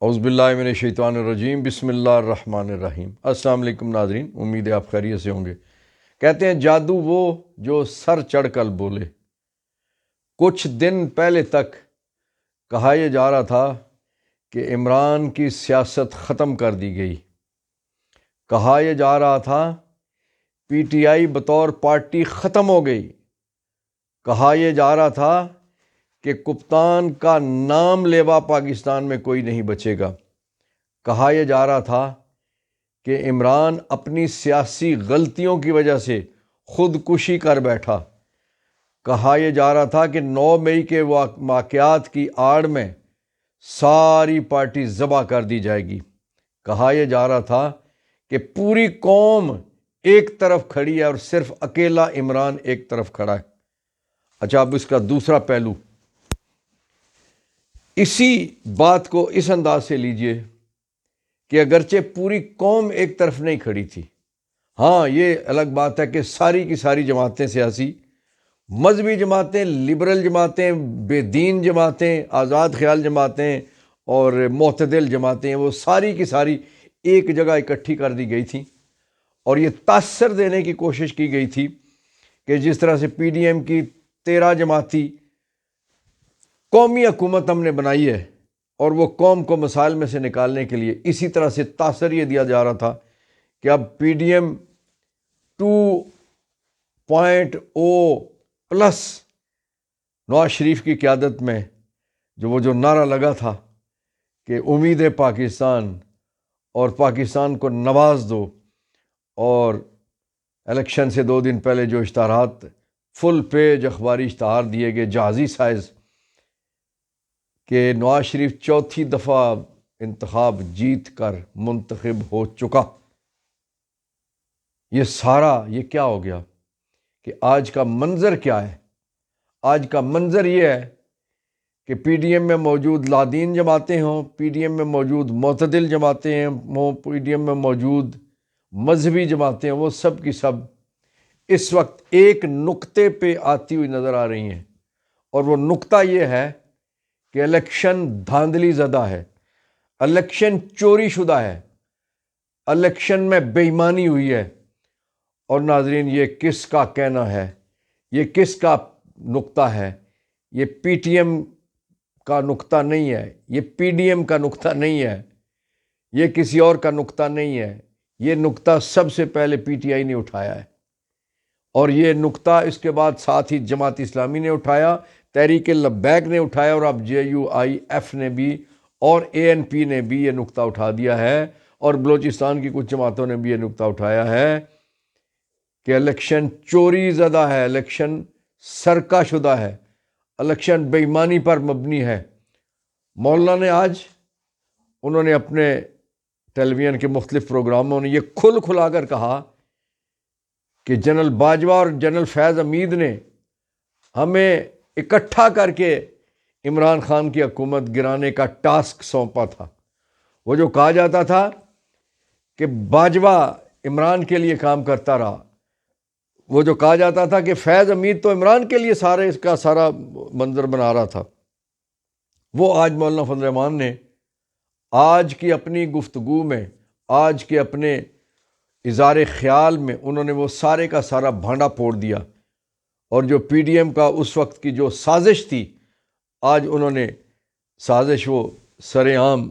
اعوذ باللہ من الشیطان الرجیم، بسم اللہ الرحمن الرحیم۔ السلام علیکم ناظرین، امید ہے آپ خیریت سے ہوں گے۔ کہتے ہیں جادو وہ جو سر چڑھ کر بولے۔ کچھ دن پہلے تک کہا یہ جا رہا تھا کہ عمران کی سیاست ختم کر دی گئی۔ کہا یہ جا رہا تھا پی ٹی آئی بطور پارٹی ختم ہو گئی۔ کہا یہ جا رہا تھا کہ کپتان کا نام لیوا پاکستان میں کوئی نہیں بچے گا۔ کہا یہ جا رہا تھا کہ عمران اپنی سیاسی غلطیوں کی وجہ سے خودکشی کر بیٹھا۔ کہا یہ جا رہا تھا کہ 9 مئی کے واقعات کی آڑ میں ساری پارٹی ذبح کر دی جائے گی۔ کہا یہ جا رہا تھا کہ پوری قوم ایک طرف کھڑی ہے اور صرف اکیلا عمران ایک طرف کھڑا ہے۔ اچھا، اب اس کا دوسرا پہلو، اسی بات کو اس انداز سے لیجئے کہ اگرچہ پوری قوم ایک طرف نہیں کھڑی تھی، ہاں یہ الگ بات ہے کہ ساری کی ساری جماعتیں، سیاسی مذہبی جماعتیں، لبرل جماعتیں، بے دین جماعتیں، آزاد خیال جماعتیں اور معتدل جماعتیں، وہ ساری کی ساری ایک جگہ اکٹھی کر دی گئی تھیں اور یہ تاثر دینے کی کوشش کی گئی تھی کہ جس طرح سے پی ڈی ایم کی 13 جماعتی قومی حکومت ہم نے بنائی ہے اور وہ قوم کو مسائل میں سے نکالنے کے لیے، اسی طرح سے تاثر یہ دیا جا رہا تھا کہ اب P D M 2.0 plus Nawaz Sharif کی قیادت میں جو نعرہ لگا تھا کہ امید پاکستان اور پاکستان کو نواز دو، اور الیکشن سے 2 دن پہلے جو اشتہارات فل پیج اخباری اشتہار دیے گئے جہازی سائز کہ نواز شریف 4تھی دفعہ انتخاب جیت کر منتخب ہو چکا، یہ کیا ہو گیا کہ آج کا منظر کیا ہے؟ آج کا منظر یہ ہے کہ پی ڈی ایم میں موجود لادین جماعتیں ہوں، پی ڈی ایم میں موجود معتدل جماعتیں ہوں، پی ڈی ایم میں موجود مذہبی جماعتیں ہوں، وہ سب کی سب اس وقت ایک نقطے پہ آتی ہوئی نظر آ رہی ہیں، اور وہ نقطہ یہ ہے کہ الیکشن دھاندلی زدہ ہے، الیکشن چوری شدہ ہے، الیکشن میں بے ایمانی ہوئی ہے۔ اور ناظرین، یہ کس کا کہنا ہے؟ یہ کس کا نقطہ ہے؟ یہ پی ٹی ایم کا نقطہ نہیں ہے، یہ پی ڈی ایم کا نقطہ نہیں ہے، یہ کسی اور کا نقطہ نہیں ہے۔ یہ نقطہ سب سے پہلے پی ٹی آئی نے اٹھایا ہے، اور یہ نقطہ اس کے بعد ساتھ ہی جماعت اسلامی نے اٹھایا، تحریک لبیک نے اٹھایا، اور اب جے یو آئی ایف نے بھی اور اے این پی نے بھی یہ نقطہ اٹھا دیا ہے، اور بلوچستان کی کچھ جماعتوں نے بھی یہ نقطہ اٹھایا ہے کہ الیکشن چوری زدہ ہے، الیکشن سرقہ شدہ ہے، الیکشن بے ایمانی پر مبنی ہے۔ مولانا نے آج انہوں نے اپنے ٹیلی ویژن کے مختلف پروگراموں نے یہ کھلا کر کہا کہ جنرل باجوہ اور جنرل فیض حمید نے ہمیں اکٹھا کر کے عمران خان کی حکومت گرانے کا ٹاسک سونپا تھا۔ وہ جو کہا جاتا تھا کہ باجوہ عمران کے لیے کام کرتا رہا، وہ جو کہا جاتا تھا کہ فیض حمید تو عمران کے لیے اس کا سارا منظر بنا رہا تھا، وہ آج مولانا فضل الرحمان نے آج کی اپنی گفتگو میں، آج کے اپنے اظہار خیال میں، انہوں نے وہ سارے کا سارا بھانڈا پھوڑ دیا، اور جو پی ڈی ایم کا اس وقت کی جو سازش تھی، آج انہوں نے سازش وہ سر عام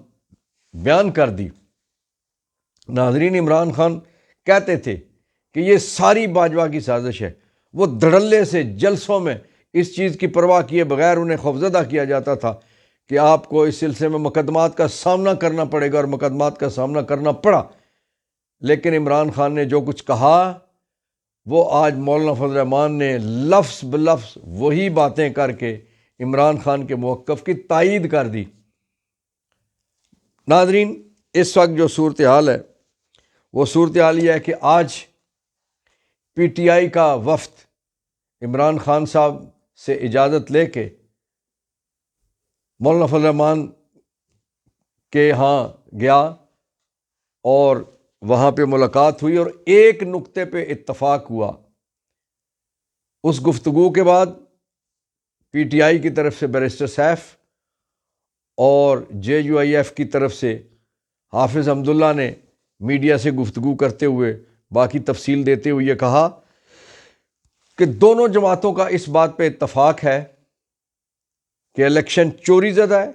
بیان کر دی۔ ناظرین، عمران خان کہتے تھے کہ یہ ساری باجوہ کی سازش ہے، وہ دھڑلے سے جلسوں میں اس چیز کی پرواہ کیے بغیر انہیں خوفزدہ کیا جاتا تھا کہ آپ کو اس سلسلے میں مقدمات کا سامنا کرنا پڑے گا، اور مقدمات کا سامنا کرنا پڑا۔ لیکن عمران خان نے جو کچھ کہا، وہ آج مولانا فضل الرحمان نے لفظ بلفظ وہی باتیں کر کے عمران خان کے موقف کی تائید کر دی۔ ناظرین، اس وقت جو صورتحال ہے وہ صورتحال یہ ہے کہ آج پی ٹی آئی کا وفد عمران خان صاحب سے اجازت لے کے مولانا فضل الرحمان کے ہاں گیا، اور وہاں پہ ملاقات ہوئی اور ایک نقطے پہ اتفاق ہوا۔ اس گفتگو کے بعد پی ٹی آئی کی طرف سے بیرسٹر سیف اور JUIF کی طرف سے حافظ حمداللہ نے میڈیا سے گفتگو کرتے ہوئے باقی تفصیل دیتے ہوئے یہ کہا کہ دونوں جماعتوں کا اس بات پہ اتفاق ہے کہ الیکشن چوری زدہ ہے،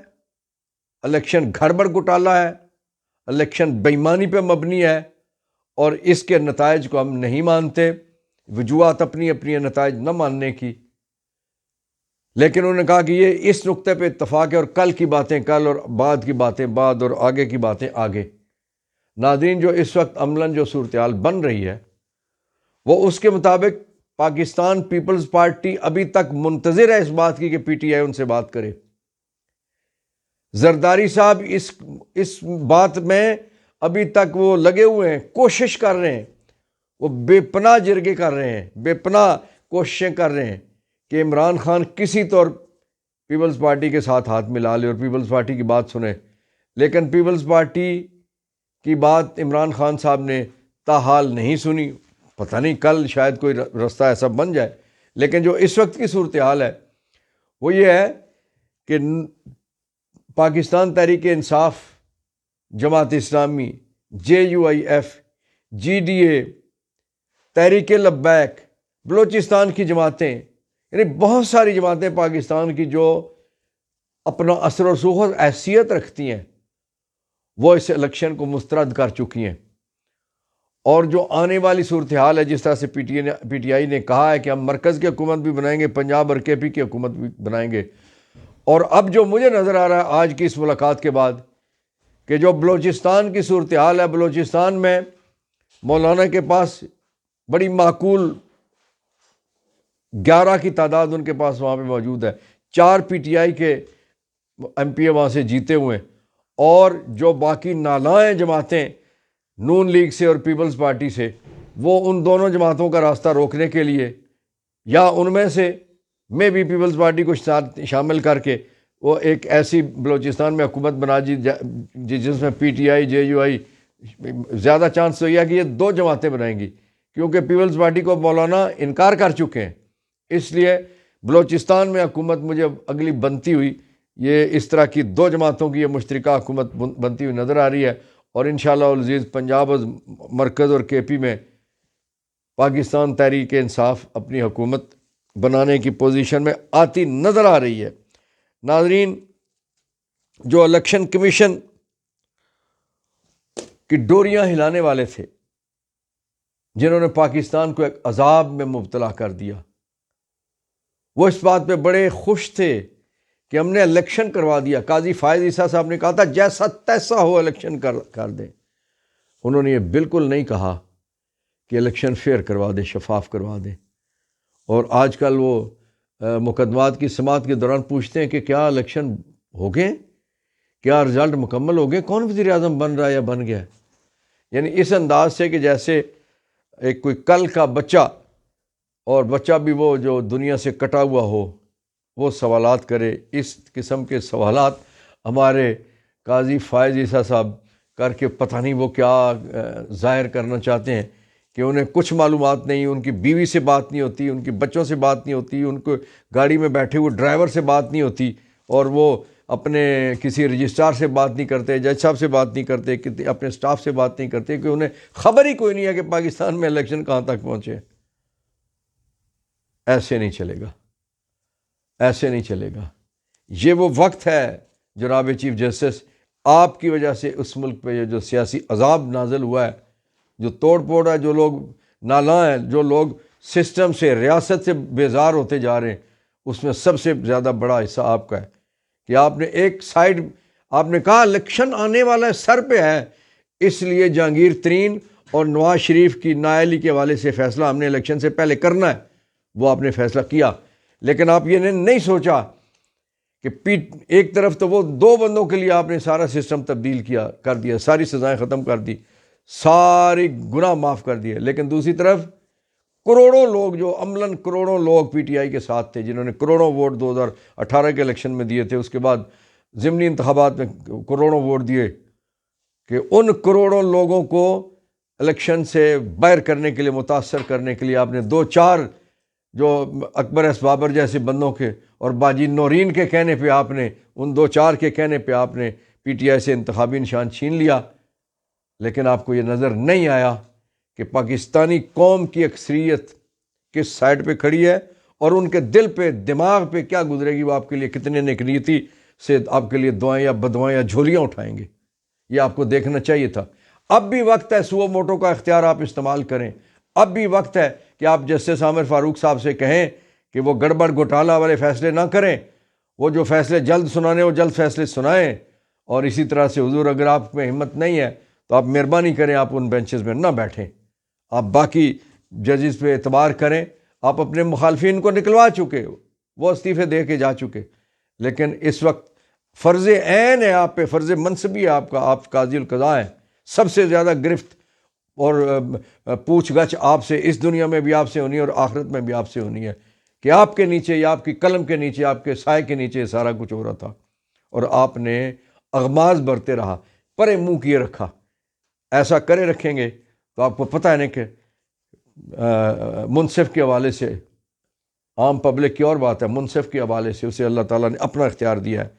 الیکشن گھڑبڑ گھوٹالہ ہے، الیکشن بے ایمانی پہ مبنی ہے، اور اس کے نتائج کو ہم نہیں مانتے، وجوہات اپنی اپنی نتائج نہ ماننے کی، لیکن انہوں نے کہا کہ یہ اس نقطے پہ اتفاق ہے، اور کل کی باتیں کل اور بعد کی باتیں بعد اور آگے کی باتیں آگے۔ ناظرین، جو اس وقت عملاً جو صورتحال بن رہی ہے وہ اس کے مطابق پاکستان پیپلز پارٹی ابھی تک منتظر ہے اس بات کی کہ PTI ان سے بات کرے۔ زرداری صاحب اس بات میں ابھی تک وہ لگے ہوئے ہیں، کوشش کر رہے ہیں، وہ بے پناہ جرگے کر رہے ہیں، بے پناہ کوششیں کر رہے ہیں کہ عمران خان کسی طور پیپلز پارٹی کے ساتھ ہاتھ ملا لے اور پیپلز پارٹی کی بات سنے، لیکن پیپلز پارٹی کی بات عمران خان صاحب نے تاحال نہیں سنی۔ پتہ نہیں کل شاید کوئی رستہ ایسا بن جائے، لیکن جو اس وقت کی صورتحال ہے وہ یہ ہے کہ پاکستان تحریک انصاف، جماعت اسلامی، JUIF، GDA، تحریک لبیک، بلوچستان کی جماعتیں، یعنی بہت ساری جماعتیں پاکستان کی جو اپنا اثر و رسوخ اور حیثیت رکھتی ہیں وہ اس الیکشن کو مسترد کر چکی ہیں، اور جو آنے والی صورتحال ہے جس طرح سے PTI نے کہا ہے کہ ہم مرکز کی حکومت بھی بنائیں گے، پنجاب اور KP کی حکومت بھی بنائیں گے، اور اب جو مجھے نظر آ رہا ہے آج کی اس ملاقات کے بعد کہ جو بلوچستان کی صورتحال ہے، بلوچستان میں مولانا کے پاس بڑی معقول 11 کی تعداد ان کے پاس وہاں پہ موجود ہے، 4 PTI کے MP وہاں سے جیتے ہوئے ہیں، اور جو باقی نالائیں جماعتیں نون لیگ سے اور پیپلز پارٹی سے، وہ ان دونوں جماعتوں کا راستہ روکنے کے لیے یا ان میں سے میں بھی پیپلز پارٹی کو ساتھ شامل کر کے وہ ایک ایسی بلوچستان میں حکومت بنا جس میں PTI JUI، زیادہ چانس تو یہ ہے کہ یہ 2 جماعتیں بنائیں گی، کیونکہ پیپلز پارٹی کو مولانا انکار کر چکے ہیں، اس لیے بلوچستان میں حکومت مجھے اگلی بنتی ہوئی یہ اس طرح کی 2 جماعتوں کی یہ مشترکہ حکومت بنتی ہوئی نظر آ رہی ہے، اور انشاءاللہ العزیز پنجاب اور مرکز اور KP میں پاکستان تحریک انصاف اپنی حکومت بنانے کی پوزیشن میں آتی نظر آ رہی ہے۔ ناظرین، جو الیکشن کمیشن کی ڈوریاں ہلانے والے تھے، جنہوں نے پاکستان کو ایک عذاب میں مبتلا کر دیا، وہ اس بات پہ بڑے خوش تھے کہ ہم نے الیکشن کروا دیا۔ قاضی فائز عیسیٰ صاحب نے کہا تھا جیسا تیسا ہو الیکشن کر دیں، انہوں نے یہ بالکل نہیں کہا کہ الیکشن فیئر کروا دیں، شفاف کروا دیں، اور آج کل وہ مقدمات کی سماعت کے دوران پوچھتے ہیں کہ کیا الیکشن ہو گئے، کیا رزلٹ مکمل ہو گئے، کون وزیر اعظم بن رہا ہے یا بن گیا، یعنی اس انداز سے کہ جیسے ایک کوئی کل کا بچہ، اور بچہ بھی وہ جو دنیا سے کٹا ہوا ہو، وہ سوالات کرے۔ اس قسم کے سوالات ہمارے قاضی فائز عیسیٰ صاحب کر کے پتہ نہیں وہ کیا ظاہر کرنا چاہتے ہیں کہ انہیں کچھ معلومات نہیں، ان کی بیوی سے بات نہیں ہوتی، ان کے بچوں سے بات نہیں ہوتی، ان کو گاڑی میں بیٹھے ہوئے ڈرائیور سے بات نہیں ہوتی، اور وہ اپنے کسی رجسٹرار سے بات نہیں کرتے، جج صاحب سے بات نہیں کرتے، اپنے سٹاف سے بات نہیں کرتے، کہ انہیں خبر ہی کوئی نہیں ہے کہ پاکستان میں الیکشن کہاں تک پہنچے۔ ایسے نہیں چلے گا، ایسے نہیں چلے گا۔ یہ وہ وقت ہے جناب چیف جسٹس، آپ کی وجہ سے اس ملک پہ یہ جو سیاسی عذاب نازل ہوا ہے، جو توڑ پھوڑ ہے، جو لوگ نالاں ہیں، جو لوگ سسٹم سے، ریاست سے بیزار ہوتے جا رہے ہیں، اس میں سب سے زیادہ بڑا حصہ آپ کا ہے کہ آپ نے ایک سائیڈ، آپ نے کہا الیکشن آنے والا ہے، سر پہ ہے، اس لیے جہانگیر ترین اور نواز شریف کی نااہلی کے حوالے سے فیصلہ ہم نے الیکشن سے پہلے کرنا ہے، وہ آپ نے فیصلہ کیا، لیکن آپ یہ نہیں سوچا کہ ایک طرف تو وہ 2 بندوں کے لیے آپ نے سارا سسٹم تبدیل کر دیا، ساری سزائیں ختم کر دی، ساری گناہ معاف کر دیے، لیکن دوسری طرف کروڑوں لوگ، جو عملاً کروڑوں لوگ PTI کے ساتھ تھے، جنہوں نے کروڑوں ووٹ 2018 کے الیکشن میں دیے تھے، اس کے بعد ضمنی انتخابات میں کروڑوں ووٹ دیے، کہ ان کروڑوں لوگوں کو الیکشن سے باہر کرنے کے لیے، متاثر کرنے کے لیے آپ نے 2-4 جو اکبر ایس بابر جیسے بندوں کے اور باجی نورین کے کہنے پہ آپ نے، ان دو چار کے کہنے پہ آپ نے پی ٹی آئی سے انتخابی نشان چھین لیا، لیکن آپ کو یہ نظر نہیں آیا کہ پاکستانی قوم کی اکثریت کس سائڈ پہ کھڑی ہے اور ان کے دل پہ دماغ پہ کیا گزرے گی، وہ آپ کے لیے کتنے نیک نیتی سے آپ کے لیے دعائیں یا بدعائیں یا جھولیاں اٹھائیں گے، یہ آپ کو دیکھنا چاہیے تھا۔ اب بھی وقت ہے سو موٹو کا اختیار آپ استعمال کریں، اب بھی وقت ہے کہ آپ جسٹس عامر فاروق صاحب سے کہیں کہ وہ گڑبڑ گھوٹالہ والے فیصلے نہ کریں، وہ جو فیصلے جلد سنانے وہ جلد فیصلے سنائیں، اور اسی طرح سے حضور اگر آپ میں ہمت نہیں ہے تو آپ مہربانی کریں آپ ان بینچز میں نہ بیٹھیں، آپ باقی ججز پہ اعتبار کریں۔ آپ اپنے مخالفین کو نکلوا چکے، وہ استعفے دے کے جا چکے، لیکن اس وقت فرض عین ہے آپ پہ، فرض منصبی ہے آپ کا، آپ قاضی القضاء ہیں، سب سے زیادہ گرفت اور پوچھ گچھ آپ سے اس دنیا میں بھی آپ سے ہونی ہے اور آخرت میں بھی آپ سے ہونی ہے کہ آپ کے نیچے یا آپ کی قلم کے نیچے، آپ کے سائے کے نیچے سارا کچھ ہو رہا تھا اور آپ نے اغماض برتے رہا، پرے منہ کیے رکھا۔ ایسا کرے رکھیں گے تو آپ کو پتہ ہے نا کہ منصف کے حوالے سے، عام پبلک کی اور بات ہے، منصف کے حوالے سے اسے اللہ تعالیٰ نے اپنا اختیار دیا ہے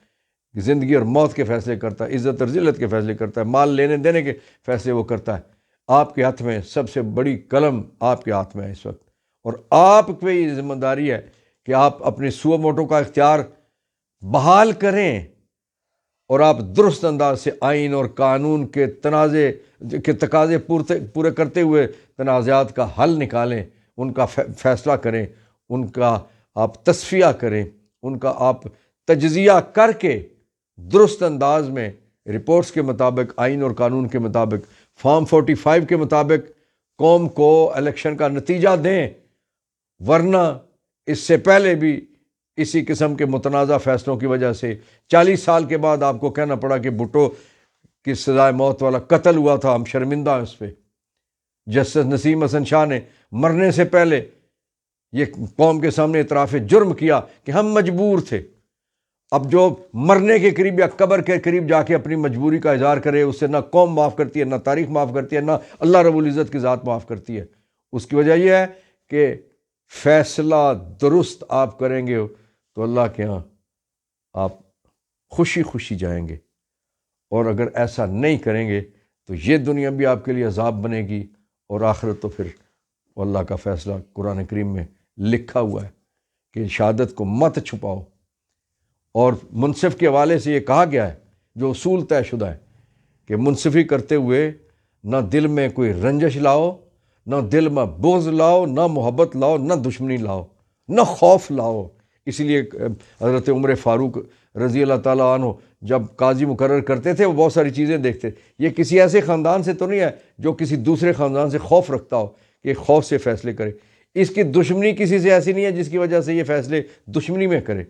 کہ زندگی اور موت کے فیصلے کرتا ہے، عزت اور ذلت کے فیصلے کرتا ہے، مال لینے دینے کے فیصلے وہ کرتا ہے۔ آپ کے ہاتھ میں سب سے بڑی قلم آپ کے ہاتھ میں ہے اس وقت، اور آپ پہ یہ ذمہ داری ہے کہ آپ اپنے سو موٹو کا اختیار بحال کریں اور آپ درست انداز سے آئین اور قانون کے تقاضے پورے کرتے ہوئے تنازعات کا حل نکالیں، ان کا فیصلہ کریں، ان کا آپ تصفیہ کریں، ان کا آپ تجزیہ کر کے درست انداز میں رپورٹس کے مطابق، آئین اور قانون کے مطابق، فارم 45 کے مطابق قوم کو الیکشن کا نتیجہ دیں، ورنہ اس سے پہلے بھی اسی قسم کے متنازع فیصلوں کی وجہ سے 40 سال کے بعد آپ کو کہنا پڑا کہ بھٹو کی سزائے موت والا قتل ہوا تھا، ہم شرمندہ ہیں اس پہ۔ جسٹس نسیم حسن شاہ نے مرنے سے پہلے یہ قوم کے سامنے اعتراف جرم کیا کہ ہم مجبور تھے۔ اب جو مرنے کے قریب یا قبر کے قریب جا کے اپنی مجبوری کا اظہار کرے، اس سے نہ قوم معاف کرتی ہے، نہ تاریخ معاف کرتی ہے، نہ اللہ رب العزت کی ذات معاف کرتی ہے۔ اس کی وجہ یہ ہے کہ فیصلہ درست آپ کریں گے تو اللہ کے ہاں آپ خوشی خوشی جائیں گے، اور اگر ایسا نہیں کریں گے تو یہ دنیا بھی آپ کے لیے عذاب بنے گی، اور آخرت تو پھر اللہ کا فیصلہ قرآن کریم میں لکھا ہوا ہے کہ شہادت کو مت چھپاؤ، اور منصف کے حوالے سے یہ کہا گیا ہے جو اصول طے شدہ ہے کہ منصفی کرتے ہوئے نہ دل میں کوئی رنجش لاؤ، نہ دل میں بغض لاؤ، نہ محبت لاؤ، نہ دشمنی لاؤ، نہ خوف لاؤ۔ اسی لیے حضرت عمر فاروق رضی اللہ تعالیٰ عنہ جب قاضی مقرر کرتے تھے وہ بہت ساری چیزیں دیکھتے، یہ کسی ایسے خاندان سے تو نہیں ہے جو کسی دوسرے خاندان سے خوف رکھتا ہو کہ خوف سے فیصلے کرے، اس کی دشمنی کسی سے ایسی نہیں ہے جس کی وجہ سے یہ فیصلے دشمنی میں کرے۔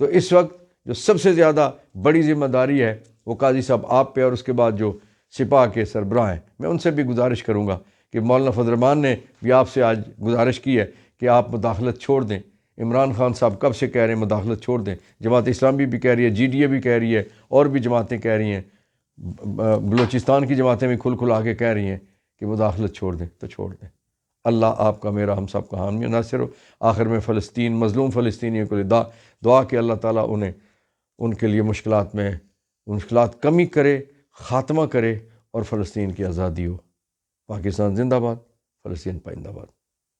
تو اس وقت جو سب سے زیادہ بڑی ذمہ داری ہے وہ قاضی صاحب آپ پہ، اور اس کے بعد جو سپاہ کے سربراہ ہیں میں ان سے بھی گزارش کروں گا کہ مولانا فضل الرحمان نے بھی آپ سے آج گزارش کی ہے کہ آپ مداخلت چھوڑ دیں۔ عمران خان صاحب کب سے کہہ رہے ہیں مداخلت چھوڑ دیں، جماعت اسلامی بھی کہہ رہی ہے، جی ڈی اے بھی کہہ رہی ہے، اور بھی جماعتیں کہہ رہی ہیں، بلوچستان کی جماعتیں بھی کھل آ کے کہہ رہی ہیں کہ مداخلت چھوڑ دیں، تو چھوڑ دیں۔ اللہ آپ کا، میرا، ہم سب کا حامی ناصر ہو۔ آخر میں فلسطین، مظلوم فلسطینیوں کو دعا کہ اللہ تعالیٰ انہیں ان کے لیے مشکلات کمی کرے، خاتمہ کرے، اور فلسطین کی آزادی ہو۔ پاکستان زندہ باد، فلسطین پائندہ باد۔